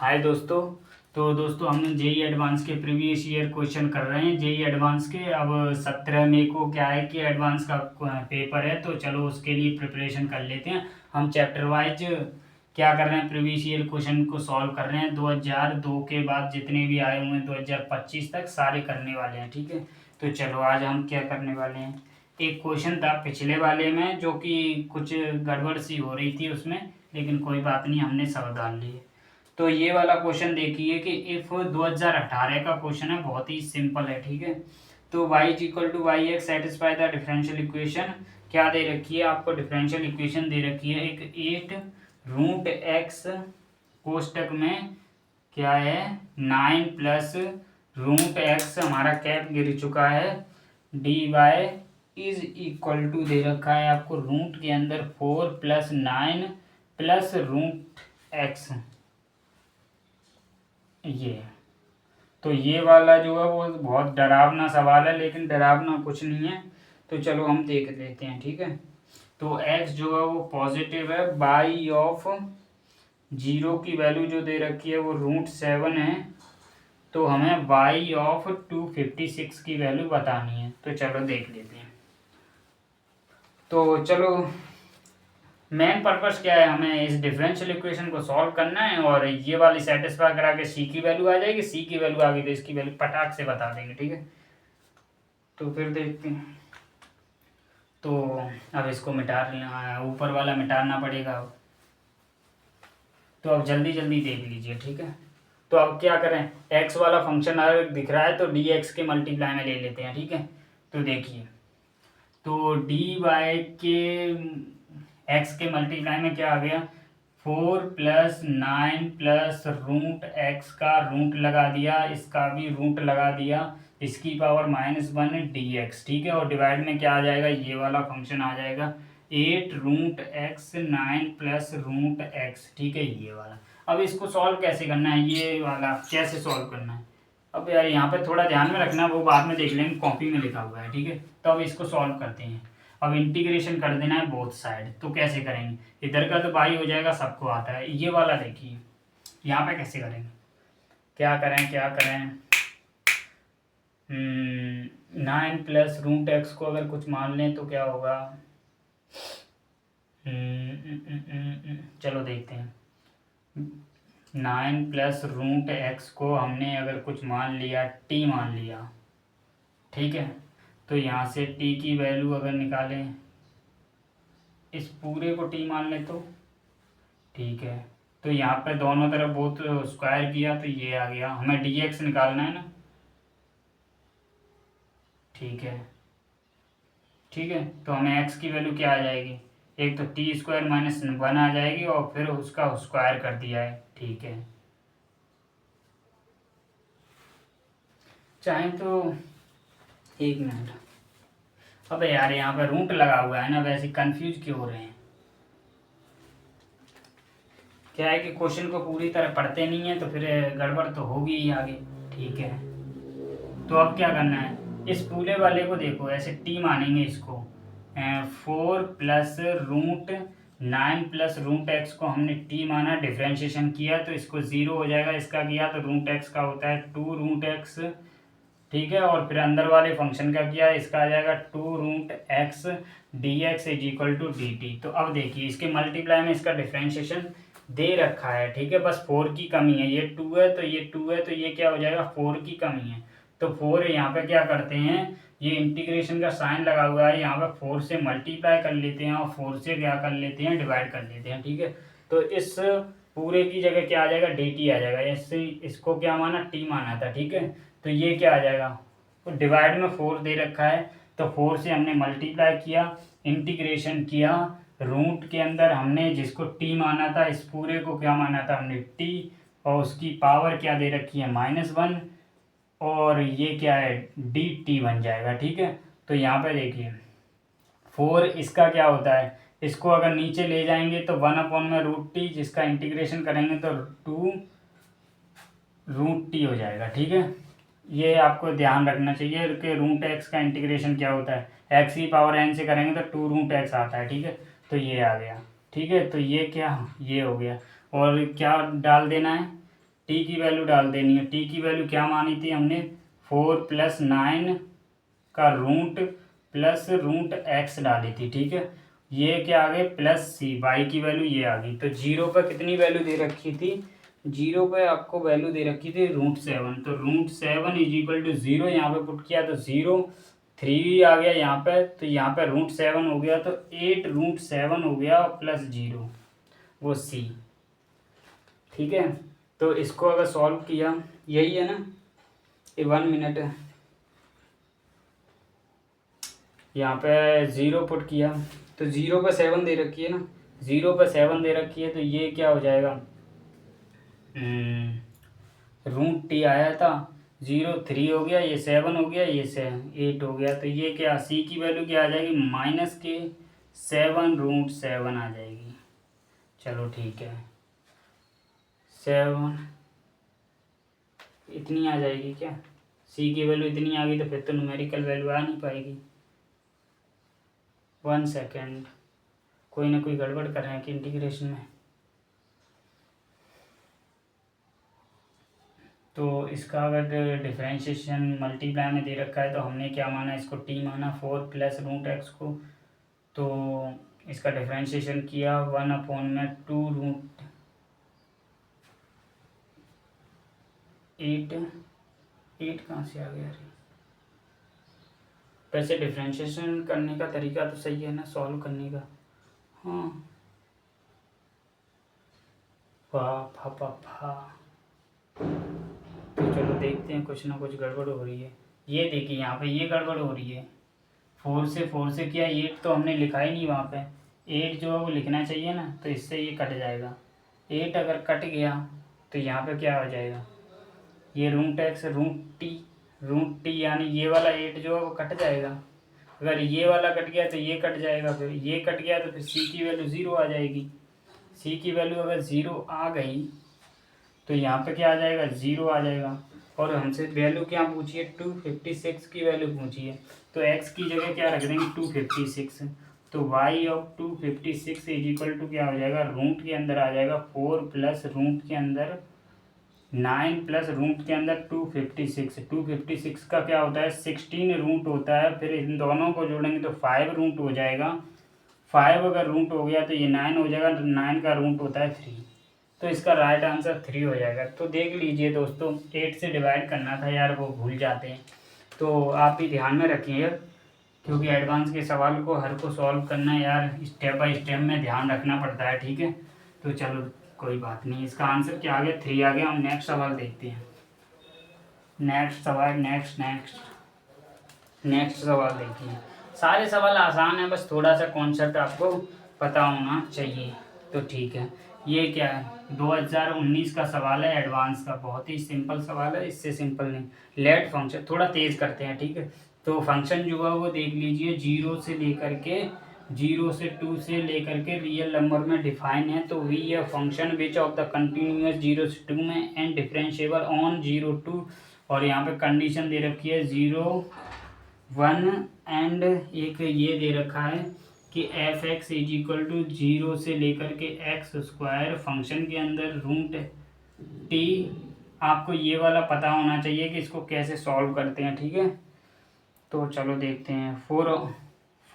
हाय दोस्तों। तो दोस्तों हम जेई एडवांस के प्रीवियस ईयर क्वेश्चन कर रहे हैं जेई एडवांस के। अब 17 मई को क्या है कि एडवांस का पेपर है, तो चलो उसके लिए प्रिपरेशन कर लेते हैं। हम चैप्टर वाइज क्या कर रहे हैं, प्रीवियस ईयर क्वेश्चन को सॉल्व कर रहे हैं। 2002 के बाद जितने भी आए हुए हैं 2025 तक सारे करने वाले हैं, ठीक है। तो चलो आज हम क्या करने वाले हैं, एक क्वेश्चन था पिछले वाले में जो कि कुछ गड़बड़ सी हो रही थी उसमें, लेकिन कोई बात नहीं, हमने सब डाल लिए। तो ये वाला क्वेश्चन देखिए कि इफ 2018 का क्वेश्चन है, बहुत ही सिंपल है, ठीक है। तो y is equal to y x satisfy the differential equation. क्या दे रखी है आपको, डिफरेंशियल इक्वेशन दे रखी है एक 8 √x कोष्टक में क्या है 9 प्लस √x, हमारा कैप गिर चुका है, dy इज इक्वल टू दे रखा है आपको रूट के अंदर 4 प्लस 9 प्लस √x। ये तो ये वाला जो है वो बहुत डरावना सवाल है, लेकिन डरावना कुछ नहीं है। तो चलो हम देख लेते हैं, ठीक है। तो x जो है वो पॉजिटिव है, बाई ऑफ 0 की वैल्यू जो दे रखी है वो √7 है। तो हमें y ऑफ 256 की वैल्यू बतानी है, तो चलो देख लेते हैं। तो चलो मेन पर्पस क्या है, हमें इस डिफरेंशियल इक्वेशन को सॉल्व करना है और ये वाली सेटिस्फाई करा के सी की वैल्यू आ जाएगी। सी की वैल्यू आ गई तो इसकी वैल्यू पटाख से बता देंगे, ठीक है। तो फिर देखते हैं। तो अब इसको मिटा लेना, ऊपर वाला मिटाना पड़ेगा अब। तो अब जल्दी जल्दी देख लीजिए, ठीक है। तो अब क्या करें, एक्स वाला फंक्शन अगर दिख रहा है तो डी एक्स के मल्टीप्लाई में ले लेते हैं, ठीक है। तो देखिए, तो डी वाई के एक्स के मल्टीप्लाई में क्या आ गया, 4 प्लस 9 प्लस √x का रूट लगा दिया, इसका भी रूट लगा दिया, इसकी पावर -1 dx, ठीक है। और डिवाइड में क्या आ जाएगा, ये वाला फंक्शन आ जाएगा 8 √x 9 प्लस √x, ठीक है, ये वाला। अब इसको सॉल्व कैसे करना है, ये वाला कैसे सॉल्व करना है। अब यार यहाँ पे थोड़ा ध्यान में रखना, वो बाद में देख लेंगे, कॉपी में लिखा हुआ है, ठीक है। तो अब इसको सॉल्व करते हैं। अब इंटीग्रेशन कर देना है बोथ साइड, तो कैसे करेंगे, इधर का तो बाई हो जाएगा, सबको आता है। ये वाला देखिए, यहाँ पे कैसे करेंगे, क्या करें क्या करें। 9 प्लस √x को अगर कुछ मान लें तो क्या होगा। चलो देखते हैं। 9 प्लस √x को हमने अगर कुछ मान लिया, t मान लिया, ठीक है। तो यहाँ से t की वैल्यू अगर निकालें, इस पूरे को t मान लें तो ठीक है। तो यहाँ पे दोनों तरफ बहुत स्क्वायर किया तो ये आ गया, हमें dx निकालना है ना, ठीक है। ठीक है, तो हमें x की वैल्यू क्या आ जाएगी, एक तो t² - 1 आ जाएगी और फिर उसका स्क्वायर कर दिया है, ठीक है। चाहे तो एक मिनट, अबे यार यहाँ पे रूट लगा हुआ है ना, वैसे कंफ्यूज क्यों हो रहे हैं। क्या है कि क्वेश्चन को पूरी तरह पढ़ते नहीं है तो फिर गड़बड़ तो होगी ही आगे, ठीक है। तो अब क्या करना है, इस पूरे वाले को देखो, ऐसे टी मानेंगे इसको, 4 प्लस √9 प्लस √x को हमने टी माना, डिफ्रेंशिएशन किया तो इसको 0 हो जाएगा, इसका किया तो √x का होता है 2 √x, ठीक है। और फिर अंदर वाले फंक्शन का किया, इसका आ जाएगा 2 √x dx is equal to dt। तो अब देखिए इसके मल्टीप्लाई में इसका डिफ्रेंशिएशन दे रखा है, ठीक है, बस 4 की कमी है, ये 2 है तो ये 2 है, तो ये क्या हो जाएगा 4 की कमी है। तो 4 यहाँ पे क्या करते हैं, ये इंटीग्रेशन का साइन लगा हुआ है, यहाँ पे 4 से मल्टीप्लाई कर लेते हैं और 4 से क्या कर लेते हैं, डिवाइड कर लेते हैं, ठीक है। तो इस पूरे की जगह क्या आ जाएगा, dt आ जाएगा, इससे इसको क्या माना, t माना था, ठीक है। तो ये क्या आ जाएगा, तो डिवाइड में 4 दे रखा है, तो 4 से हमने मल्टीप्लाई किया, इंटीग्रेशन किया, रूट के अंदर हमने जिसको t माना था, इस पूरे को क्या माना था हमने t, और उसकी पावर क्या दे रखी है -1, और ये क्या है dt बन जाएगा, ठीक है। तो यहाँ पे देखिए 4 इसका क्या होता है, इसको अगर नीचे ले जाएंगे तो 1/√t, जिसका इंटीग्रेशन करेंगे तो 2 √t हो जाएगा, ठीक है। ये आपको ध्यान रखना चाहिए कि √x का इंटीग्रेशन क्या होता है, x की पावर n से करेंगे तो 2 √x आता है, ठीक है। तो ये आ गया, ठीक है। तो ये क्या, ये हो गया, और क्या डाल देना है, टी की वैल्यू डाल देनी है। टी की वैल्यू क्या मानी थी हमने, 4 + 9 का रूट प्लस रूट एक्स डाली थी, ठीक है। ये क्या आ गए +c, वाई की वैल्यू ये आ गई। तो 0 पर कितनी वैल्यू दे रखी थी, 0 पे आपको वैल्यू दे रखी थी √7। तो √7 = 0 यहाँ पे पुट किया तो 0, 3 आ गया यहाँ पे, तो यहाँ पे √7 हो गया, तो 8√7 हो गया +0, वो c, ठीक है। तो इसको अगर सॉल्व किया, यही है ना, ये 1 मिनट है, यहाँ पे 0 पुट किया तो 0 पे 7 दे रखी है ना, 0 पे 7 दे रखी है, तो ये क्या हो जाएगा, √t आया था, 0 3 हो गया, ये 7 हो गया, ये 8 हो गया, तो ये क्या c की वैल्यू क्या आ जाएगी, -7 आ जाएगी। चलो ठीक है, 7 इतनी आ जाएगी क्या, c की वैल्यू इतनी आ गई, तो फिर तो न्यूमेरिकल वैल्यू आ नहीं पाएगी। 1 सेकेंड, कोई ना कोई गड़बड़ कर रहे हैं कि इंटीग्रेशन में। तो इसका अगर डिफरेंशिएशन मल्टीप्लाई में दे रखा है, तो हमने क्या माना, इसको t माना, 4 + √x को, तो इसका डिफरेंशिएशन किया 1/2 √8 कहाँ से आ गया रे। वैसे डिफरेंशिएशन करने का तरीका तो सही है ना, सॉल्व करने का, हाँ, वाह फा फा फा। तो चलो देखते हैं, कुछ ना कुछ गड़बड़ हो रही है। ये देखिए यहाँ पे ये गड़बड़ हो रही है, 4 से किया, 8 तो हमने लिखा ही नहीं वहाँ पे, 8 जो है वो लिखना चाहिए ना, तो इससे ये कट जाएगा। 8 अगर कट गया तो यहाँ पे क्या हो जाएगा, ये √x √t यानी ये वाला 8 जो है वो कट जाएगा। अगर ये वाला कट गया तो ये कट जाएगा, फिर ये कट गया तो फिर c की वैल्यू 0 आ जाएगी। c की वैल्यू अगर 0 आ गई तो यहाँ पे क्या आ जाएगा, 0 आ जाएगा। और हमसे वैल्यू क्या पूछी है, 256 की वैल्यू पूछी है, तो x की जगह क्या रख देंगे, 256। तो y ऑफ 256 = क्या हो जाएगा, रूट के अंदर आ जाएगा 4 प्लस रूट के अंदर 9 प्लस रूट के अंदर 256। 256 का क्या होता है, 16 रूट होता है, फिर इन दोनों को जोड़ेंगे तो 5 रूट हो जाएगा। 5 अगर रूट हो गया तो ये 9 हो जाएगा, तो 9 का रूट होता है 3, तो इसका राइट आंसर 3 हो जाएगा। तो देख लीजिए दोस्तों, 8 से डिवाइड करना था यार, वो भूल जाते हैं, तो आप भी ध्यान में रखिए, क्योंकि एडवांस के सवाल को हर को सॉल्व करना है यार, स्टेप बाय स्टेप में ध्यान रखना पड़ता है, ठीक है। तो चलो कोई बात नहीं, इसका आंसर क्या आ गया, 3 आ गया। हम नेक्स्ट सवाल देखते हैं, नेक्स्ट सवाल, नेक्स्ट सवाल देखिए। सारे सवाल आसान है, बस थोड़ा सा कॉन्सेप्ट आपको पता होना चाहिए, तो ठीक है। ये क्या है, 2019 का सवाल है, एडवांस का, बहुत ही सिंपल सवाल है, इससे सिंपल नहीं। लेट फंक्शन थोड़ा तेज करते हैं, ठीक है। तो फंक्शन जो है वो देख लीजिए, 0 से 2 से लेकर के रियल नंबर में डिफाइन है। तो V a function which of the continuous 0 से 2 में एंड डिफरेंशिएबल ऑन 0 2, और यहाँ पे कंडीशन दे रखी है 0 1 एंड एक ये दे रखा है कि f(x) = 0 से लेकर के x² फंक्शन के अंदर √t। आपको ये वाला पता होना चाहिए कि इसको कैसे सॉल्व करते हैं, ठीक है। तो चलो देखते हैं,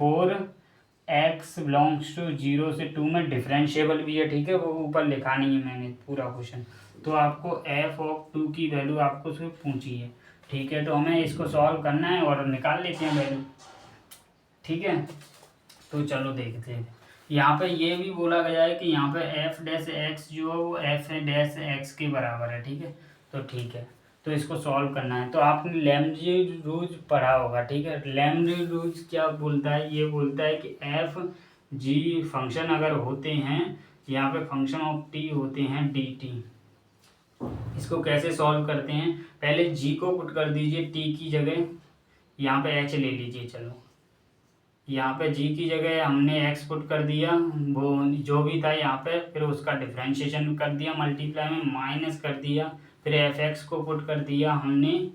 4x बिलोंग्स टू 0 से 2 में डिफरेंशिएबल भी है, ठीक है, वो ऊपर लिखा नहीं है मैंने पूरा क्वेश्चन। तो आपको f(2) की वैल्यू आपको सिर्फ पूछी है, ठीक है। तो हमें इसको सॉल्व करना है और निकाल लेते हैं वैल्यू, ठीक है। तो चलो देखते हैं, यहाँ पे ये भी बोला गया है कि यहाँ पे f(x) जो है वो f(x) के बराबर है, ठीक है। तो ठीक है, तो इसको सॉल्व करना है। तो आपने लैम्ब्रे रूल्स पढ़ा होगा, ठीक है। लैम्ब्रे रूल्स क्या बोलता है, ये बोलता है कि एफ जी फंक्शन अगर होते हैं, यहाँ पे फंक्शन ऑफ t होते हैं dt। इसको कैसे सॉल्व करते हैं, पहले g को पुट कर दीजिए t की जगह, यहाँ पे h ले लीजिए। चलो यहाँ पे g की जगह हमने x पुट कर दिया, वो जो भी था यहाँ पे, फिर उसका डिफरेंशिएशन कर दिया, मल्टीप्लाई में माइनस कर दिया, फिर f(x) को पुट कर दिया हमने,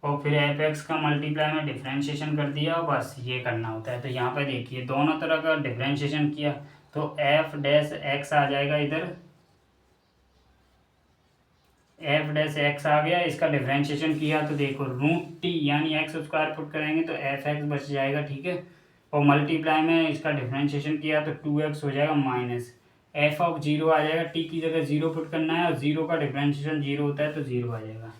और फिर f(x) का मल्टीप्लाई में डिफरेंशिएशन कर दिया, बस ये करना होता है। तो यहाँ पे देखिए दोनों तरह का डिफरेंशिएशन किया, तो f(x) आ जाएगा इधर, एफ डैश एक्स आ गया, इसका डिफ्रेंशिएशन किया तो देखो रूट टी यानी एक्स स्क्वायर पुट करेंगे तो एफ एक्स बच जाएगा, ठीक है। और मल्टीप्लाई में इसका डिफ्रेंशिएशन किया तो 2x हो जाएगा माइनस एफ ऑफ जीरो आ जाएगा, टी की जगह जीरो पुट करना है और जीरो का डिफ्रेंशिएशन जीरो होता है तो जीरो आ जाएगा।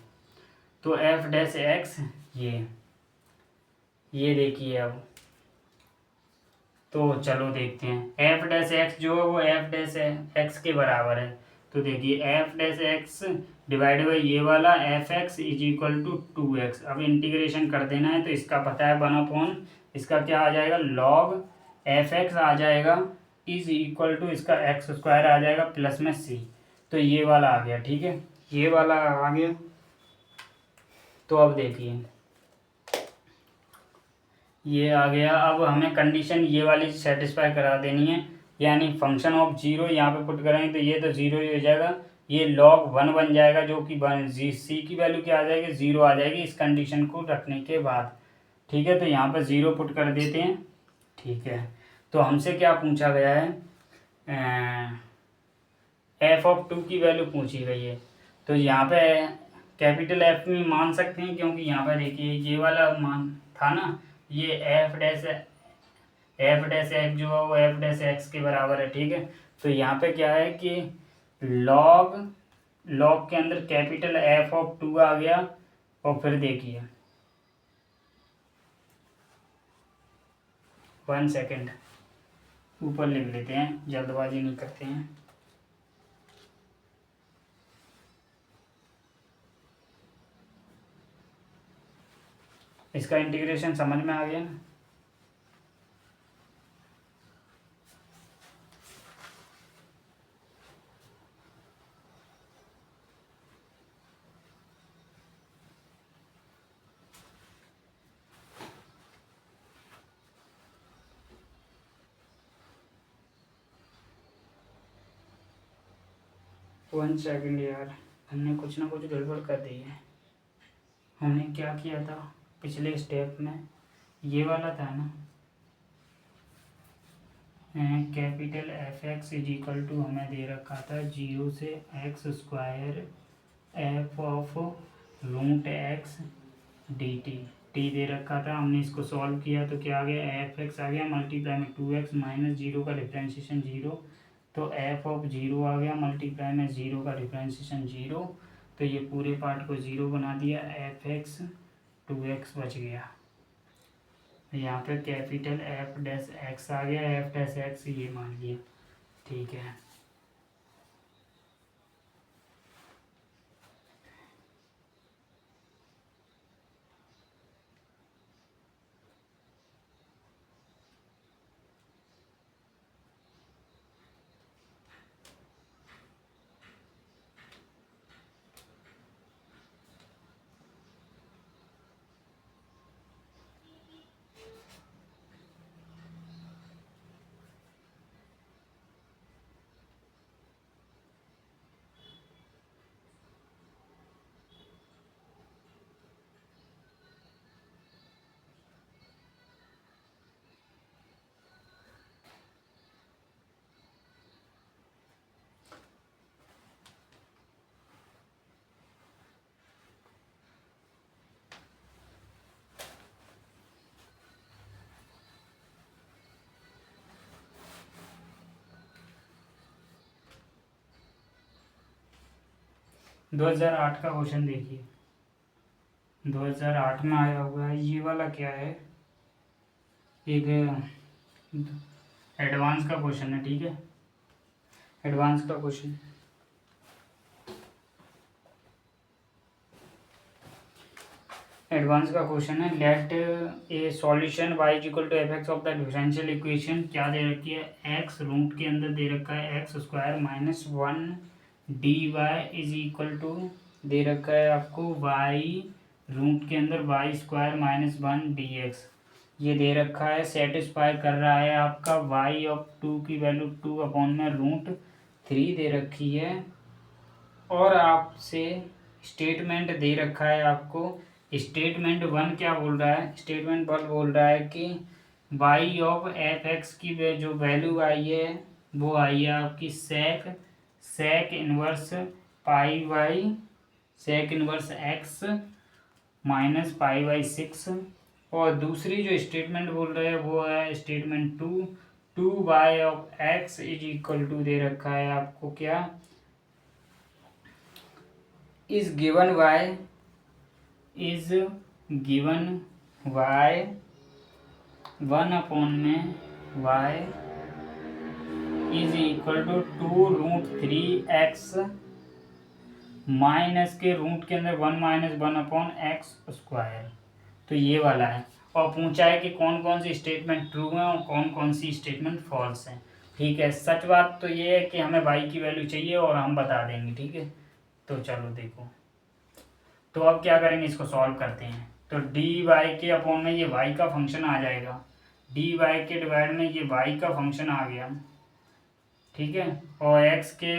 तो एफ डैश एक्स ये देखिए अब। तो चलो देखते हैं एफ डैश एक्स जो है वो एफ डैश एक्स के बराबर है। तो देखिए f dash x divide by ये वाला f x is equal to 2x। अब इंटीग्रेशन कर देना है तो इसका पता है 1/, इसका क्या आ जाएगा लॉग एफ एक्स आ जाएगा इज इक्वल टू इसका एक्स स्क्वायर आ जाएगा प्लस में सी। तो ये वाला आ गया, ठीक है, ये वाला आ गया। तो अब देखिए ये आ गया। अब हमें कंडीशन ये वाली सेटिस्फाई करा देनी है, यानी फंक्शन ऑफ जीरो यहाँ पे पुट करेंगे तो ये तो जीरो ही हो जाएगा, ये log 1 बन जाएगा जो कि सी की वैल्यू क्या आ जाएगी जीरो आ जाएगी इस कंडीशन को रखने के बाद, ठीक है। तो यहाँ पर जीरो पुट कर देते हैं, ठीक है। तो हमसे क्या पूछा गया है, एफ ऑफ 2 की वैल्यू पूछी गई है। तो यहाँ पे कैपिटल एफ में मान सकते हैं क्योंकि यहाँ पर देखिए ये वाला मान था ना, ये एफ डैश एक्स जो है वो एफ डैश एक्स के बराबर है, ठीक है। तो यहाँ पे क्या है कि लॉग के अंदर कैपिटल एफ ऑफ 2 आ गया और फिर देखिए 1 सेकेंड ऊपर लिख लेते हैं, जल्दबाजी नहीं करते हैं। इसका इंटीग्रेशन समझ में आ गया ना। वन सेकेंड यार, हमने कुछ ना कुछ गड़बड़ कर दी है। हमने क्या किया था पिछले स्टेप में, ये वाला था ना, capital F x is equal to हमें दे रखा था जीरो से X square F of root X D T दे रखा था। हमने इसको सॉल्व किया तो क्या आ गया एफ एक्स आ गया मल्टीप्लाई में 2x माइनस जीरो का डिफ्रेंशिएशन जीरो, तो एफ ऑफ जीरो आ गया मल्टीप्लाई में जीरो का डिफ्रेंशिएशन जीरो। तो ये पूरे पार्ट को जीरो बना दिया, एफ एक्स 2x बच गया। यहाँ पे कैपिटल एफ डैश एक्स आ गया, एफ डैश एक्स ये मान लिया, ठीक है। दो 2008 का क्वेश्चन देखिए, 2008 में आया हुआ है। ये वाला क्या है, एक एडवांस का क्वेश्चन है, ठीक है, एडवांस का क्वेश्चन। एडवांस का क्वेश्चन है, let a solution y is equal to f x of the differential equation. क्या दे रखी है x रूट के अंदर दे रखा है x square minus 1 D Y is equal to दे रखा है आपको y रूट के अंदर Y square minus 1 D X. ये दे रखा है, सेटिस्फाई कर रहा है आपका y ऑफ 2 की वैल्यू 2/√3 दे रखी है। और आपसे स्टेटमेंट दे रखा है आपको, स्टेटमेंट 1 क्या बोल रहा है, स्टेटमेंट 1 बोल रहा है कि y ऑफ एफ एक्स की जो वैल्यू आई है वो आई है आपकी sec inverse pi by sec inverse x minus pi by 6। और दूसरी जो स्टेटमेंट बोल रहे हैं वो है statement 2 by of X is equal to दे रखा है आपको क्या, इज गिवन बाय 1 में y is equal to 2√3x minus के रूट के अंदर 1 माइनस 1/x²। तो ये वाला है। और पूछा है कि कौन कौन सी स्टेटमेंट ट्रू है और कौन कौन सी स्टेटमेंट फॉल्स है। ठीक है, सच बात तो ये है कि हमें y की वैल्यू चाहिए और हम बता देंगे। ठीक है, तो चलो देखो, तो अब क्या करेंगे, इसको सॉल्व करते हैं। तो डी वाई के अपॉन में ये y का फंक्शन आ जाएगा, डी वाई के डिवाइड में ये y का फंक्शन आ गया। ठीक है, और x के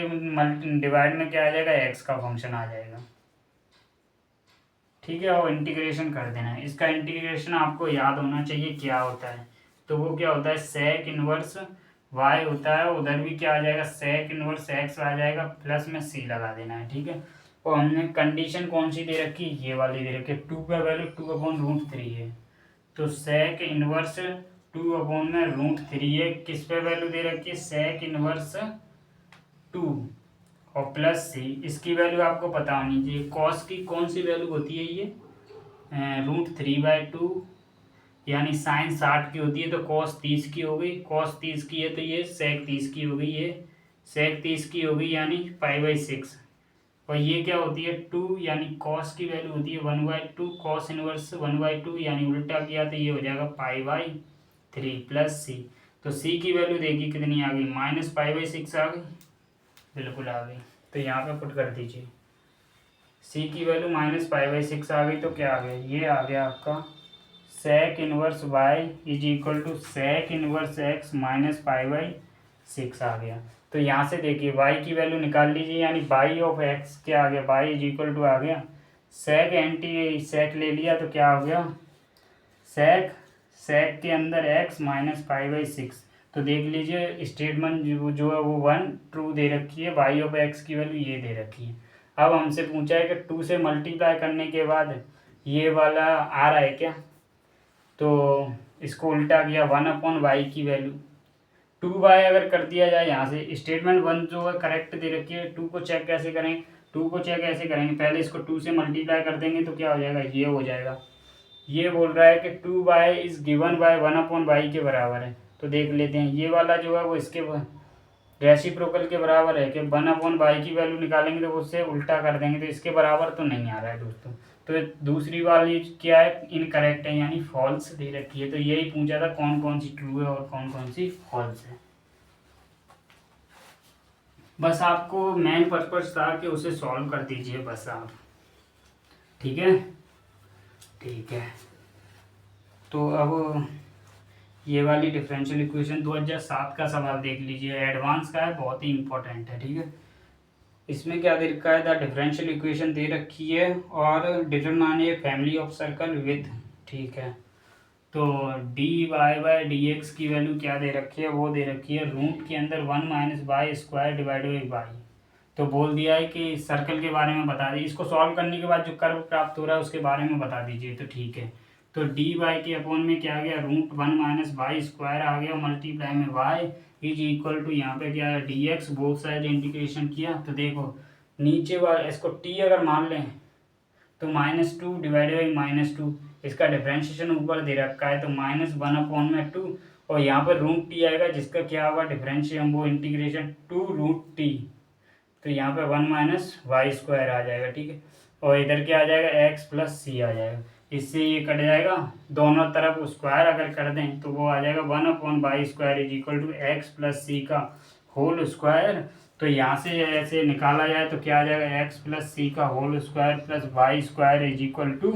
डिवाइड में क्या आ जाएगा, x का फंक्शन आ जाएगा। ठीक है, और इंटीग्रेशन कर देना है। इसका इंटीग्रेशन आपको याद होना चाहिए क्या होता है। तो वो क्या होता है, सेक इनवर्स y होता है, उधर भी क्या आ जाएगा, सेक इनवर्स x आ जाएगा, प्लस में c लगा देना है। ठीक है, और हमने कंडीशन कौन सी दे रखी, ये वाली दे रखी है, 2 का वैल्यू 2/√3 है। तो सेक इनवर्स 2/√3 है, किस पे वैल्यू दे रखी है, सेक इनवर्स 2 और प्लस सी, इसकी वैल्यू आपको पता होनी चाहिए। कॉस की कौन सी वैल्यू होती है, ये √3/2, यानी साइन 60 की होती है, तो कॉस 30 की हो गई, कॉस 30 की है तो ये सेक 30 की हो गई, ये सेक 30 की हो गई, यानी π/6। और ये क्या होती है 2, यानी कॉस की वैल्यू होती है 1/2, कॉस इनवर्स 1/2, यानी उल्टा किया तो ये हो जाएगा π/3 प्लस सी। तो सी की वैल्यू देखिए कितनी आ गई, -π/6 आ गई, बिल्कुल आ गई। तो यहाँ पे पुट कर दीजिए, सी की वैल्यू -π/6 आ गई, तो क्या आ गया, ये आ गया आपका sec inverse Y is equal to sec inverse x minus π/6 आ गया। तो यहाँ से देखिए y की वैल्यू निकाल लीजिए, यानी बाई ऑफ x क्या आ गया, y इज इक्वल टू आ गया सेक एंटी सेक ले लिया तो क्या हो गया, सेक के अंदर x माइनस π/6। तो देख लीजिए स्टेटमेंट जो है वो 1 ट्रू दे रखी है, y ऑफ x की वैल्यू ये दे रखी है। अब हमसे पूछा है कि 2 से मल्टीप्लाई करने के बाद ये वाला आ रहा है क्या, तो इसको उल्टा किया 1/y की वैल्यू 2y अगर कर दिया जाए, यहाँ से स्टेटमेंट 1 जो है करेक्ट दे रखी है, 2 को चेक कैसे करेंगे, 2 को चेक ऐसे करेंगे, पहले इसको 2 से मल्टीप्लाई कर देंगे तो क्या हो जाएगा, ये हो जाएगा। ये बोल रहा है कि 2y is given by 1/y के बराबर है। तो देख लेते हैं, ये वाला जो है वो इसके रेसिप्रोकल के बराबर है कि 1/y की वैल्यू निकालेंगे तो उससे उल्टा कर देंगे, तो इसके बराबर तो नहीं आ रहा है दोस्तों। तो दूसरी वाली क्या है, इनकरेक्ट है, यानी फॉल्स दे रखी है। तो यही पूछा था कौन कौन सी ट्रू है और कौन कौन सी फॉल्स है। बस आपको मेन पर्पज था कि उसे सॉल्व कर दीजिए बस आप। ठीक है, ठीक है। तो अब ये वाली डिफरेंशियल इक्वेशन 2007 का सवाल देख लीजिए, एडवांस का है, बहुत ही इंपॉर्टेंट है। ठीक है, इसमें क्या दे रखा है, द डिफरेंशियल इक्वेशन दे रखी है और determine a family of circle with. ठीक है, तो dy/dx की वैल्यू क्या दे रखी है, वो दे रखी है रूट के अंदर 1 minus y² divided by y। तो बोल दिया है कि सर्कल के बारे में बता दीजिए, इसको सॉल्व करने के बाद जो कर्व प्राप्त हो रहा है उसके बारे में बता दीजिए। तो ठीक है, तो dy के अपॉन में क्या आ गया, √1 माइनस y² आ गया, मल्टीप्लाई में y इज इक्वल टू यहाँ पे क्या है dx, बोथ साइड इंटीग्रेशन किया तो देखो नीचे वाला इसको t अगर मान लें तो -2 डिवाइडेड बाई -2, इसका डिफ्रेंशिएशन ऊपर दे रखा है तो -1/2, और यहाँ पर √t आएगा जिसका क्या होगा डिफ्रेंशिएशन, वो इंटीग्रेशन 2√t, तो यहाँ पे 1 माइनस y² आ जाएगा। ठीक है, और इधर क्या आ जाएगा x प्लस सी आ जाएगा, इससे ये कट जाएगा, दोनों तरफ स्क्वायर अगर कर दें तो वो आ जाएगा 1/y² is equal to X plus सी का होल स्क्वायर। तो यहाँ से ऐसे निकाला जाए तो क्या आ जाएगा, एक्स प्लस सी का whole square plus y² is equal to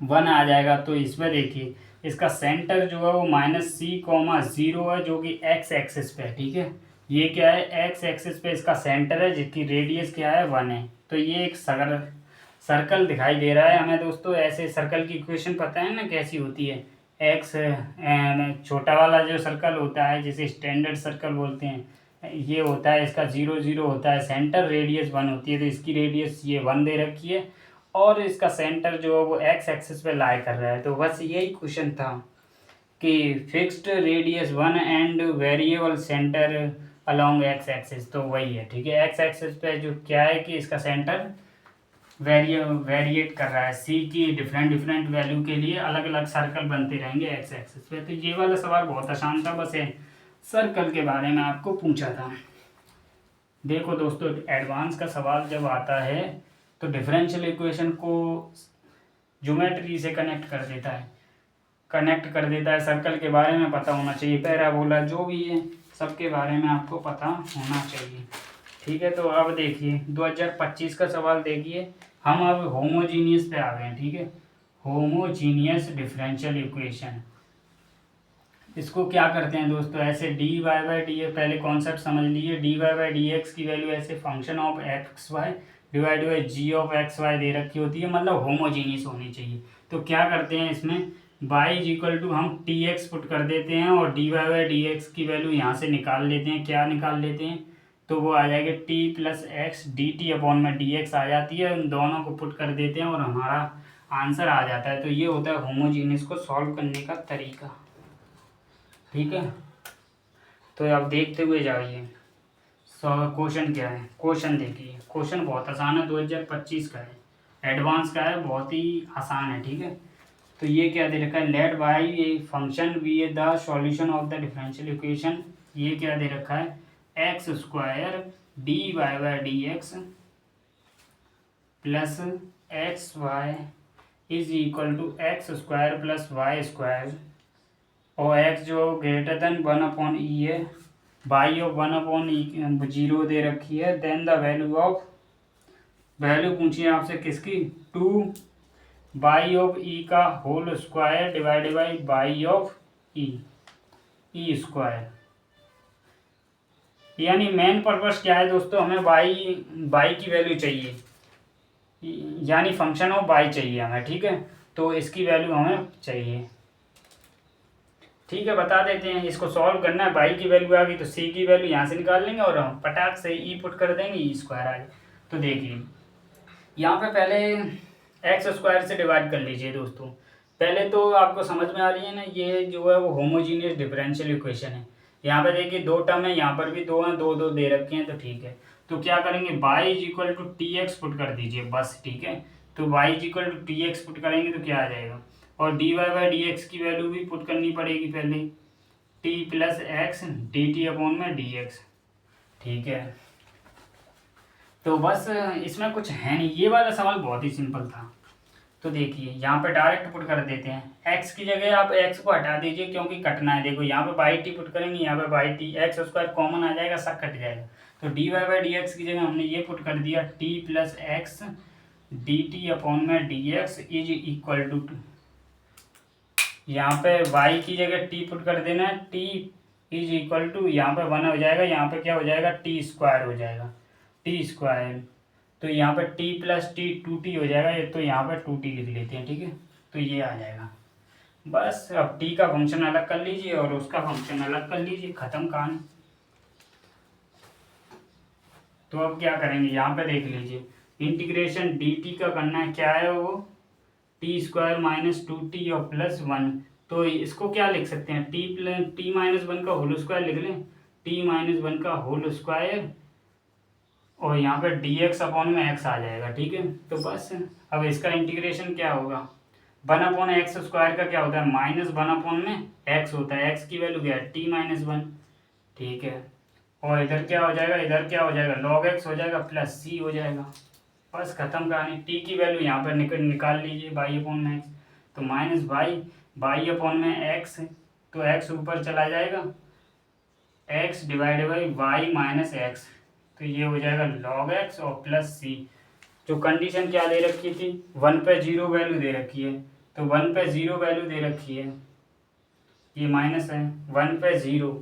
1 आ जाएगा। तो इसमें देखिए इसका सेंटर जो है वो -c,0 है जो कि x एक्सिस पे है। ठीक है, ये क्या है x एक्सिस पे इसका सेंटर है जिसकी रेडियस क्या है 1 है। तो ये एक सर्कल दिखाई दे रहा है हमें दोस्तों। ऐसे सर्कल की इक्वेशन पता है ना कैसी होती है, एक्स छोटा वाला जो सर्कल होता है जिसे स्टैंडर्ड सर्कल बोलते हैं, ये होता है इसका 0 0 होता है सेंटर, रेडियस 1 होती है, तो इसकी रेडियस ये 1 दे रखी है और इसका सेंटर जो है वो एक्स एक्सिस पे लाई कर रहा है। तो बस यही क्वेश्चन था कि fixed radius 1 and variable centre along x axis, तो वही है। ठीक है, एक्स एक्सिस पे जो क्या है कि इसका सेंटर वेरिएट कर रहा है, सी की डिफरेंट डिफरेंट वैल्यू के लिए अलग अलग सर्कल बनते रहेंगे एक्स एक्सिस पे। तो ये वाला सवाल बहुत आसान था, बस सर्कल के बारे में आपको पूछा था। देखो दोस्तों, एडवांस का सवाल जब आता है तो डिफरेंशियल इक्वेशन को ज्योमेट्री से कनेक्ट कर देता है। सर्कल के बारे में पता होना चाहिए, पैराबोला जो भी है सबके बारे में आपको पता होना चाहिए। ठीक है, तो अब देखिए 2025 का सवाल देखिए, हम अब होमोजीनियस पे आ गए हैं। ठीक है, होमोजीनियस डिफरेंशियल इक्वेशन, इसको क्या करते हैं दोस्तों, ऐसे d Y by D x, पहले कॉन्सेप्ट समझ लीजिए। D Y by D x की वैल्यू ऐसे function of x y divide by g of x y दे रखी होती है, मतलब होमोजीनियस होनी चाहिए। तो क्या करते हैं इसमें, बाई इज इक्वल टू हम टी एक्स पुट कर देते हैं और d Y by D x की वैल्यू यहाँ से निकाल लेते हैं। क्या निकाल लेते हैं, तो वो आ जाएगा T plus x D T upon में डी एक्स आ जाती है। उन दोनों को पुट कर देते हैं और हमारा आंसर आ जाता है। तो ये होता है होमोजीनियस को सॉल्व करने का तरीका। ठीक है, तो आप देखते हुए जाइए क्वेश्चन क्या है। क्वेश्चन देखिए, क्वेश्चन बहुत आसान है, 2025 का है, एडवांस का है, बहुत ही आसान है। ठीक है, तो ये क्या दे रखा है, let by a function v a the solution of the differential equation. ये क्या दे रखा है, x square d Y by D x plus x y is equal to x square plus y square, और एक्स जो greater than 1 upon e है, by of 1 upon e 0 दे रखी है। देन द वैल्यू पूछी है आपसे किसकी, 2 बाई ऑफ ई का whole square divided by of e square. यानी मेन पर्पस क्या है दोस्तों, हमें बाई की वैल्यू चाहिए, यानी फंक्शन ऑफ बाई चाहिए हमें। ठीक है, तो इसकी वैल्यू हमें चाहिए। ठीक है, बता देते हैं, इसको सॉल्व करना है। बाई की वैल्यू आ गई तो सी की वैल्यू यहाँ से निकाल लेंगे और हम पटाख से ई पुट कर देंगे, ई स्क्वायर आ जाए। तो देखिए यहाँ पे पहले एक्स स्क्वायर से डिवाइड कर लीजिए दोस्तों। पहले तो आपको समझ में आ रही है ना, ये जो है वो होमोजीनियस डिफरेंशियल इक्वेशन है। यहाँ पे देखिए 2 टर्म है, यहाँ पर भी 2 हैं, 2 2 दे रखे हैं, तो ठीक है। तो क्या करेंगे, y is equal to t x put कर दीजिए बस। ठीक है, तो y is equal to t x put करेंगे तो क्या आ जाएगा, और d Y by D x की वैल्यू भी पुट करनी पड़ेगी पहले, t plus x D T upon में डी एक्स। ठीक है, तो बस इसमें कुछ है नहीं, ये वाला सवाल बहुत ही सिंपल था। तो देखिए यहाँ पे डायरेक्ट पुट कर देते हैं, एक्स की जगह आप एक्स को हटा दीजिए क्योंकि कटना है। देखो यहाँ पे बाई टी पुट करेंगे, यहाँ पे by T, X square common आ जाएगा, सब कट जाएगा। तो D Y by D x की जगह हमने ये पुट कर दिया, T plus x D T upon में D X is equal to, यहाँ पे y की जगह t पुट कर देना है, t इज इक्वल टू, यहाँ पे 1 हो जाएगा, यहाँ पे क्या हो जाएगा, t स्क्वायर हो जाएगा, t स्क्वायर। तो यहाँ पे t प्लस टी 2t हो जाएगा, ये तो यहाँ पे 2t लिख लेते हैं। ठीक है, तो ये आ जाएगा। बस अब t का फंक्शन अलग कर लीजिए और उसका फंक्शन अलग कर लीजिए, खत्म कहानी। तो अब क्या करेंगे, यहाँ पे देख लीजिए, इंटीग्रेशन dt का करना है, क्या है वो, टी स्क्वायर माइनस 2t और प्लस 1। तो इसको क्या लिख सकते हैं, टी माइनस 1 का होल स्क्वायर लिख लें, टी माइनस 1 का होल स्क्वायर, और यहाँ पे डी एक्स अपॉन में एक्स आ जाएगा। ठीक है, तो बस अब इसका इंटीग्रेशन क्या होगा, 1 अपॉन एक्स स्क्वायर का क्या होता है, माइनस 1 अपॉन में एक्स होता है, एक्स की वैल्यू क्या है, टी माइनस 1। ठीक है, और इधर क्या हो जाएगा, इधर क्या हो जाएगा, लॉग एक्स हो जाएगा प्लस सी हो जाएगा। बस खत्म कहानी। टी की वैल्यू यहाँ पर निकाल लीजिए, बाई अपॉन में एक्स, तो माइनस बाई अपॉन में एक्स, तो एक्स ऊपर चला जाएगा, x divide by y minus x, तो ये हो जाएगा लॉग एक्स और प्लस सी। जो कंडीशन क्या दे रखी थी, 1 पे 0 वैल्यू दे रखी है, तो 1 पे 0 वैल्यू दे रखी है, ये माइनस है, 1 पे 0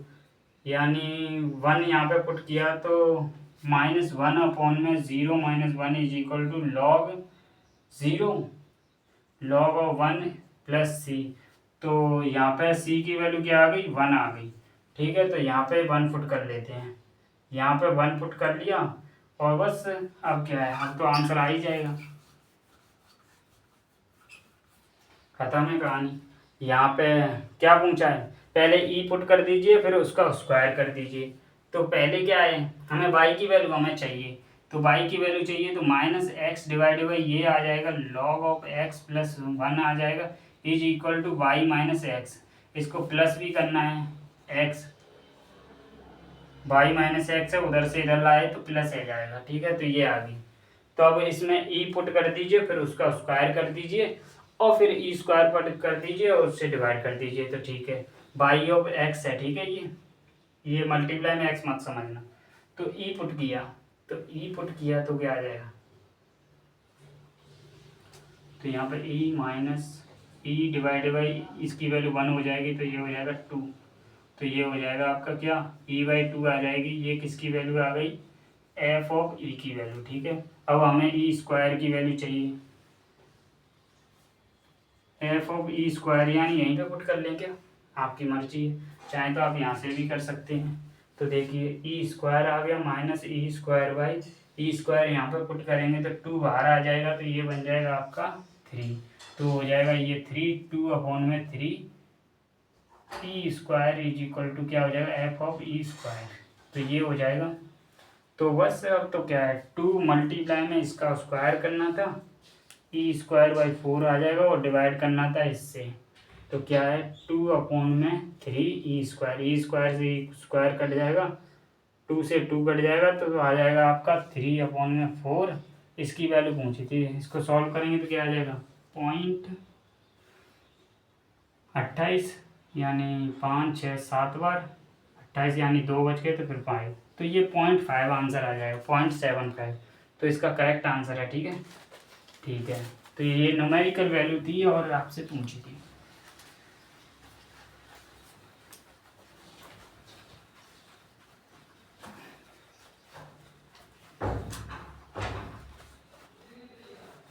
यानी 1 यहाँ पे पुट किया तो माइनस 1 अपॉन में 0 minus 1 is equal to log 0 log of 1 plus C. तो यहाँ पे सी की वैल्यू क्या आ गई, 1 आ गई। ठीक है, तो यहाँ पे 1 पुट कर लेते हैं, यहाँ पे 1 पुट कर लिया और बस अब क्या है, अब तो आंसर आ ही जाएगा। खत्म है कहानी। यहाँ पे क्या पूछा है, पहले ई पुट कर दीजिए फिर उसका स्क्वायर कर दीजिए। तो पहले क्या है, हमें वाई की वैल्यू हमें चाहिए, तो वाई की वैल्यू चाहिए तो माइनस एक्स डिवाइडेड बाई ये आ जाएगा लॉग ऑफ एक्स प्लस 1 आ जाएगा is equal to y minus x. इसको प्लस भी करना है, एक्स वाई माइनस एक्स है उधर से इधर लाए तो प्लस आ जाएगा, ठीक है। तो ये आ गई। तो अब इसमें ई पुट कर दीजिए फिर उसका स्क्वायर कर दीजिए और फिर ई स्क्वायर पुट कर दीजिए और उससे डिवाइड कर दीजिए, तो ठीक है। बाई ऑफ एक्स है, ठीक है। ये मल्टीप्लाई में एक्स मत समझना। तो ई पुट किया, तो ई पुट किया तो क्या आ जाएगा, तो यहाँ पर E minus E divide by इसकी वैल्यू 1 हो जाएगी तो ये हो जाएगा 2। तो ये हो जाएगा आपका क्या, ई बाई 2 आ जाएगी। ये किसकी वैल्यू आ गई, एफ ऑफ ई की वैल्यू, ठीक है। अब हमें ई स्क्वायर की वैल्यू चाहिए, एफ ऑफ ई स्क्वायर यानी यहीं पे पुट कर लें क्या, आपकी मर्जी है, चाहे तो आप यहाँ से भी कर सकते हैं। तो देखिए ई स्क्वायर आ गया minus E square by E square, यहाँ पर पुट करेंगे तो 2 बाहर आ जाएगा तो ये बन जाएगा आपका 3। तो हो जाएगा ये 3 2 अपॉन में 3 E square is equal to क्या हो जाएगा, एफ ऑफ ई स्क्वायर। तो ये हो जाएगा। तो बस अब तो क्या है, 2 मल्टीप्लाई में इसका स्क्वायर करना था, ई स्क्वायर बाई 4 आ जाएगा और डिवाइड करना था इससे। तो क्या है 2 अपॉन में 3 ई स्क्वायर से ई स्क्वायर कट जाएगा, 2 से 2 कट जाएगा तो आ जाएगा आपका 3 अपॉन में 4। इसकी वैल्यू पूछी थी, इसको सॉल्व करेंगे तो क्या आ जाएगा 0.28 यानी 5 6 7 बार 28 यानी 2 बच गए तो फिर 5, तो ये 0.5 आंसर आ जाएगा, 0.75। तो इसका करेक्ट आंसर है, ठीक है। ठीक है, तो ये न्यूमेरिकल वैल्यू थी और आपसे पूछी थी।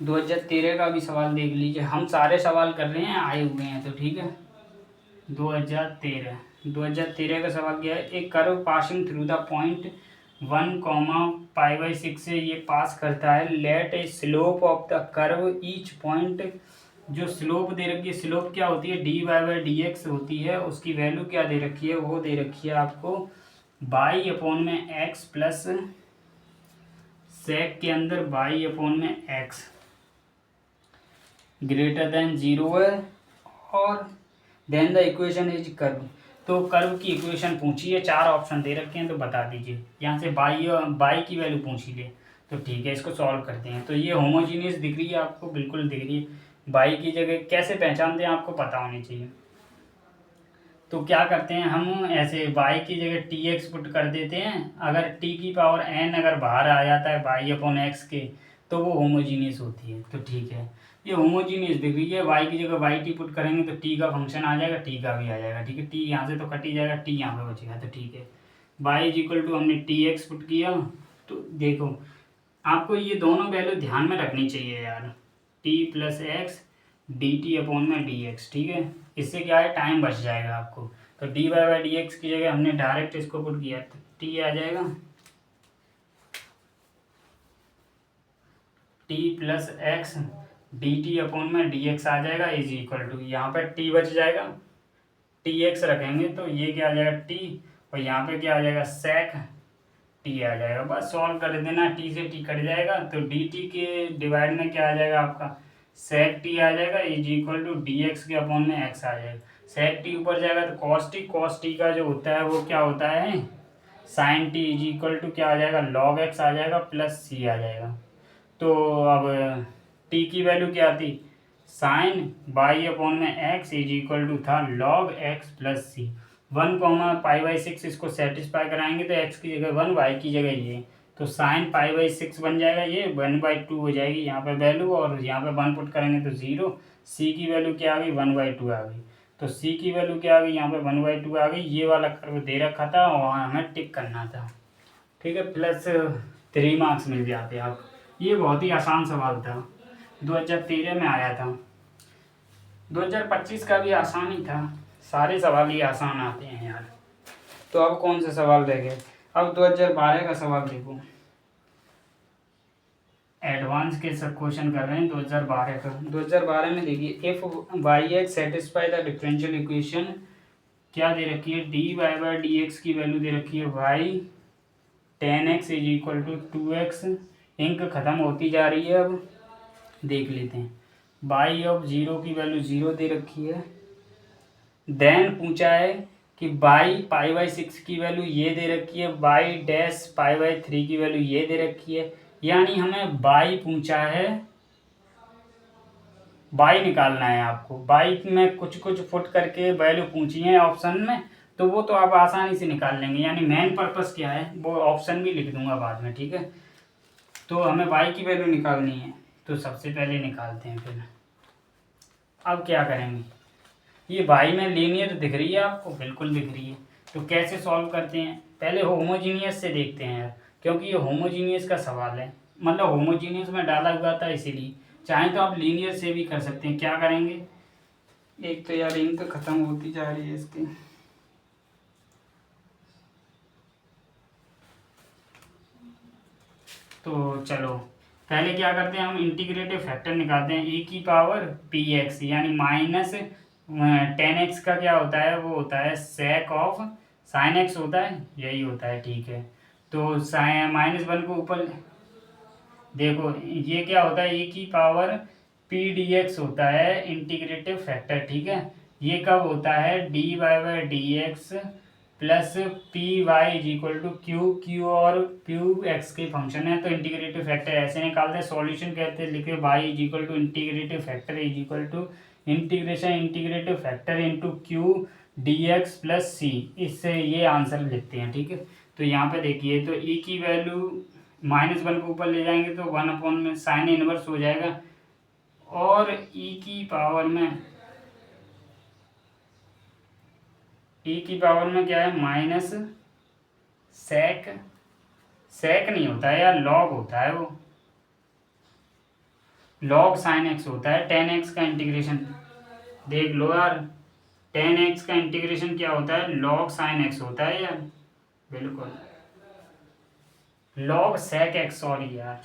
दो 2013 का भी सवाल देख लीजिए, हम सारे सवाल कर रहे हैं आए हुए हैं, तो ठीक है। 2013 का सवाल क्या है, एक curve passing through the point 1, π/6 से ये पास करता है, let a slope of the curve each point. जो स्लोप दे रखी है, स्लोप क्या होती है, dy/dx होती है, उसकी वैल्यू क्या दे रखी है, वो दे रखी है आपको बाई अपॉन में एक्स प्लस सेक के अंदर बाई अपॉन में एक्स ग्रेटर देन 0 है, और then the equation is curve. तो कर्व की इक्वेशन पूछी है, 4 ऑप्शन दे रखे हैं तो बता दीजिए। यहाँ से बाई की वैल्यू पूछी ले, तो ठीक है इसको सॉल्व करते हैं। तो ये होमोजीनियस दिख रही है आपको, बिल्कुल दिख रही है। बाई की जगह कैसे पहचानते हैं आपको पता होनी चाहिए। तो क्या करते हैं हम, ऐसे बाई की जगह टी एक्स पुट कर देते हैं, अगर टी की पावर एन अगर बाहर आ जाता है बाई अपॉन एक्स के तो वो होमोजीनियस होती है। तो ठीक है, ये होमोजीनियस दिख रही है। वाई की जगह वाई टी पुट करेंगे तो टी का फंक्शन आ जाएगा, टी का भी आ जाएगा, ठीक है। टी यहाँ से तो कट ही जाएगा, टी यहाँ पे बचेगा, तो ठीक है। वाई इज इक्वल टू हमने टी एक्स पुट किया, तो देखो आपको ये दोनों वैल्यू ध्यान में रखनी चाहिए यार, T plus x D T upon में डी एक्स, ठीक है। इससे क्या है, टाइम बच जाएगा आपको। तो D Y by D x की जगह हमने डायरेक्ट इसको पुट किया तो टी आ जाएगा T plus x D T upon में डी एक्स आ जाएगा इज इक्वल टू, यहाँ पर टी बच जाएगा, टी एक्स रखेंगे तो ये क्या आ जाएगा टी, और यहाँ पे क्या आ जाएगा सेक टी आ जाएगा। बस सॉल्व कर देना, टी से टी कट जाएगा तो डी टी के डिवाइड में क्या आ जाएगा आपका सेक टी आ जाएगा is equal to d x के अपॉन में एक्स आ जाएगा। सेक टी ऊपर जाएगा तो कॉस टी का जो होता है वो क्या होता है sine t is equal to क्या आ जाएगा लॉग एक्स आ जाएगा प्लस सी आ जाएगा। तो अब टी की वैल्यू क्या थी, साइन बाई अपॉन में एक्स इज इक्वल टू था लॉग एक्स प्लस सी। 1, π/6 इसको सेटिस्फाई कराएंगे तो एक्स की जगह 1 वाई की जगह ये, तो साइन π/6 बन जाएगा, ये 1/2 हो जाएगी यहाँ पे वैल्यू, और यहाँ पे 1 पुट करेंगे तो 0। सी की वैल्यू क्या आ गई 1/2 आ गई, तो सी की वैल्यू क्या आ गई यहाँ पे 1/2 आ गई। ये वाला कर्व दे रखा था और वहाँ हमें टिक करना था, ठीक है। प्लस 3 मार्क्स मिल जाते आप। ये बहुत ही आसान सवाल था, 2013 में आया था। 2025 का भी आसान ही था, सारे सवाल ही आसान आते हैं यार। तो अब कौन से सवाल रह गए, अब 2012 का सवाल देखो, एडवांस के सब क्वेश्चन कर रहे हैं 2012 का। 2012 में देखिए, if y x satisfy the differential equation, क्या दे रखी है, d Y by D x की वैल्यू दे रखी है y 10x is equal to 2x। Ink ख़त्म होती जा रही है, अब देख लेते हैं। बाई ऑफ जीरो की वैल्यू 0 दे रखी है। देन पूछा है कि बाई पाई बाई 6 की वैल्यू ये दे रखी है, बाई डैश पाई बाई 3 की वैल्यू ये दे रखी है। यानी हमें बाई पूछा है, बाई निकालना है आपको। बाई में कुछ कुछ फुट करके वैल्यू पूछी है ऑप्शन में, तो वो तो आप आसानी से निकाल लेंगे। यानी मेन पर्पस क्या है वो ऑप्शन भी लिख दूंगा बाद में, ठीक है। तो हमें बाई की वैल्यू निकालनी है, तो सबसे पहले निकालते हैं। फिर अब क्या करेंगे, ये बाई में लीनियर दिख रही है आपको, बिल्कुल दिख रही है। तो कैसे सॉल्व करते हैं, पहले होमोजीनियस से देखते हैं यार, क्योंकि ये होमोजीनियस का सवाल है, मतलब होमोजीनियस में डाला हुआ था इसीलिए। चाहे तो आप लीनियर से भी कर सकते हैं। क्या करेंगे, एक तो यार इंक खत्म होती जा रही है इसकी, तो चलो पहले क्या करते हैं, हम इंटीग्रेटिव फैक्टर निकालते हैं। e की पावर पी एक्स, यानी माइनस 10x का क्या होता है, वो होता है सेक ऑफ साइन एक्स होता है, यही होता है, ठीक है। तो साइन -1 को ऊपर देखो, ये क्या होता है, e की पावर पी डी एक्स होता है इंटीग्रेटिव फैक्टर, ठीक है। ये कब होता है, d Y by D x plus p y is equal to q, q और क्यू एक्स के फंक्शन है, तो इंटीग्रेटिव फैक्टर ऐसे निकालते हैं। सॉल्यूशन कहते हैं, लिखे Y is equal to integrative factor is equal to integration integrative factor into Q D x plus C, इससे ये आंसर लिखते हैं, ठीक है। तो यहाँ पे देखिए, तो ई की वैल्यू -1 को ऊपर ले जाएंगे तो 1 में साइन इनवर्स हो जाएगा, और ई की पावर में क्या है, माइनस सेक, सेक नहीं होता है यार, लॉग होता है वो, लॉग साइन एक्स होता है। 10x का इंटीग्रेशन देख लो यार, 10x का इंटीग्रेशन क्या होता है, लॉग साइन एक्स होता है यार, बिल्कुल लॉग सेक एक्स, सॉरी यार,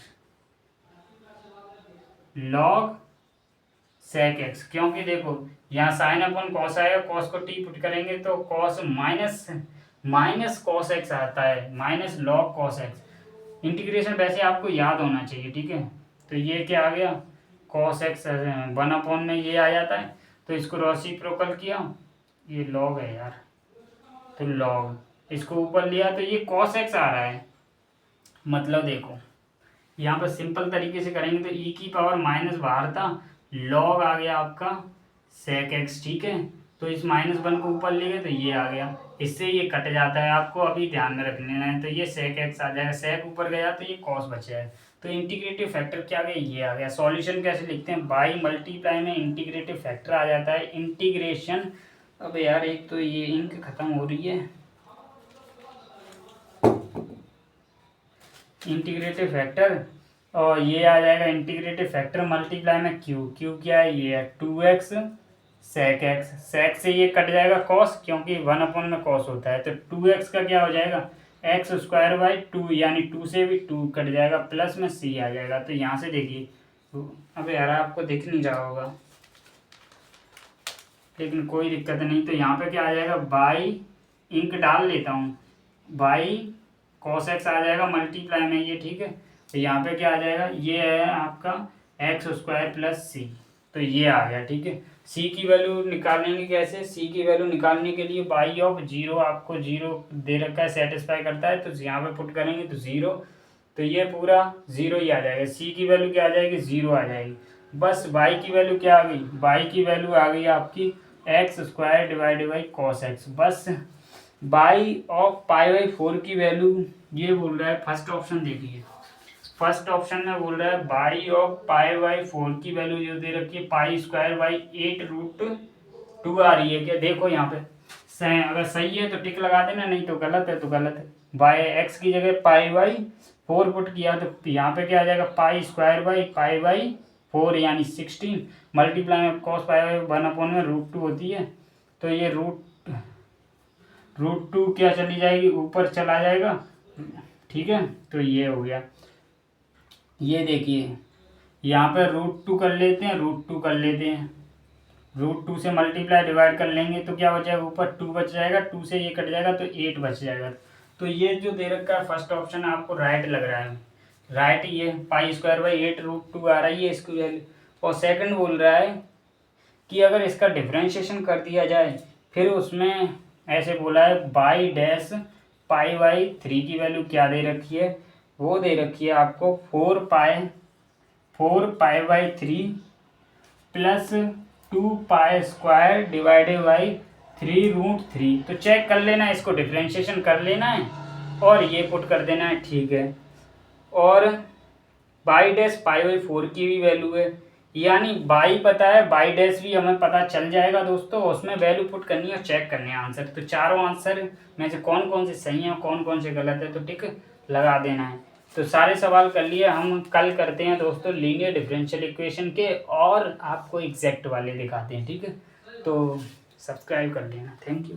लॉग सेक एक्स। क्योंकि देखो यहाँ साइन अपन कॉस आएगा, कॉस को टी पुट करेंगे तो कॉस माइनस कॉस एक्स आता है, minus log cos x. Integration वैसे आपको याद होना चाहिए, ठीक है। तो ये क्या आ गया, कॉस एक्स 1 में ये आ जाता है, तो इसको रेसिप्रोकल किया, ये लॉग है यार, तो लॉग इसको ऊपर लिया तो ये कॉस एक्स आ रहा है। मतलब देखो यहाँ पर सिंपल तरीके से करेंगे तो e की पावर माइनस बाहर था, लॉग आ गया आपका सेक एक्स, ठीक है। तो इस -1 को ऊपर ले गए तो ये आ गया, इससे ये कट जाता है, आपको अभी ध्यान में रख लेना है। तो ये सेक एक्स आ जाएगा, सेक ऊपर गया तो ये कॉस बचा है। तो इंटीग्रेटिव फैक्टर क्या आ गया, ये आ गया। सॉल्यूशन कैसे लिखते हैं, बाई मल्टीप्लाई में इंटीग्रेटिव फैक्टर आ जाता है, इंटीग्रेशन। अब यार एक तो ये इंक खत्म हो रही है, इंटीग्रेटिव फैक्टर, और ये आ जाएगा इंटीग्रेटिव फैक्टर मल्टीप्लाई में क्यू, क्यू क्या है, ये है 2x सेक एक्स, सेक से ये कट जाएगा कॉस, क्योंकि 1 में कॉस होता है, तो 2x का क्या हो जाएगा, एक्स स्क्वायर बाई 2, यानी 2 से भी 2 कट जाएगा, प्लस में c आ जाएगा। तो यहाँ से देखिए, अब यार आपको दिख नहीं रहा होगा लेकिन कोई दिक्कत नहीं, तो यहाँ पे क्या आ जाएगा, बाई इंक डाल लेता हूँ, बाई कॉस एक्स आ जाएगा मल्टीप्लाई में ये, ठीक है। तो यहाँ पे क्या आ जाएगा, ये है आपका एक्स स्क्वायर प्लस सी, तो ये आ गया, ठीक है। सी की वैल्यू निकालेंगे कैसे, सी की वैल्यू निकालने के लिए बाई ऑफ जीरो, आपको जीरो दे रखा है, सेटिस्फाई करता है, तो यहाँ पे पुट करेंगे तो जीरो, तो ये पूरा जीरो ही आ जाएगा। सी की वैल्यू क्या आ जाएगी, जीरो आ जाएगी। बस बाई की वैल्यू क्या आ गई, बाई की वैल्यू आ गई आपकी x square divided by cos x. बस बाई ऑफ पाई बाई 4 की वैल्यू, ये बोल रहा है फर्स्ट ऑप्शन देखिए, फर्स्ट ऑप्शन में बोल रहा है बाई ऑफ पाई बाई 4 की वैल्यू जो दे रखी है पाई स्क्वायर बाई 8√2 आ रही है क्या, देखो यहाँ पे अगर सही है तो टिक लगा देना, नहीं तो गलत है तो गलत है। बाई एक्स की जगह पाई बाई 4 पुट किया तो यहाँ पे क्या आ जाएगा, pi square by pi by 4 यानी 16, मल्टीप्लाई में कॉस पाई बाई 1 में √2 होती है, तो ये √2 क्या चली जाएगी, ऊपर चला जाएगा, ठीक है, तो ये हो गया। ये देखिए यहाँ पे √2 कर लेते हैं, √2 कर लेते हैं, √2 से मल्टीप्लाई डिवाइड कर लेंगे तो क्या बचेगा, ऊपर 2 बच जाएगा, 2 से ये कट जाएगा तो 8 बच जाएगा। तो ये जो दे रखा है फर्स्ट ऑप्शन आपको राइट लग रहा है, राइट। ये π² 8√2 आ रही है इसकी वैल्यू। और सेकंड बोल रहा है कि अगर इसका डिफ्रेंशिएशन कर दिया जाए, फिर उसमें ऐसे बोला है y′π/3 की वैल्यू क्या दे रखी है, वो दे रखी है आपको 4π/3 प्लस 2π² डिवाइडेड बाई 3√3। तो चेक कर लेना, इसको डिफ्रेंशिएशन कर लेना है और ये पुट कर देना है, ठीक है। और y′π/4 की भी वैल्यू है, यानी y पता है, y' भी हमें पता चल जाएगा दोस्तों। उसमें वैल्यू पुट करनी है और चेक करने हैं आंसर। तो चारों आंसर में से कौन कौन से सही हैं और कौन कौन से गलत है तो टिक लगा देना है। तो सारे सवाल कर लिए। हम कल करते हैं दोस्तों लीनियर डिफरेंशियल इक्वेशन के, और आपको एग्जैक्ट वाले दिखाते हैं, ठीक है। तो सब्सक्राइब कर लेना, थैंक यू।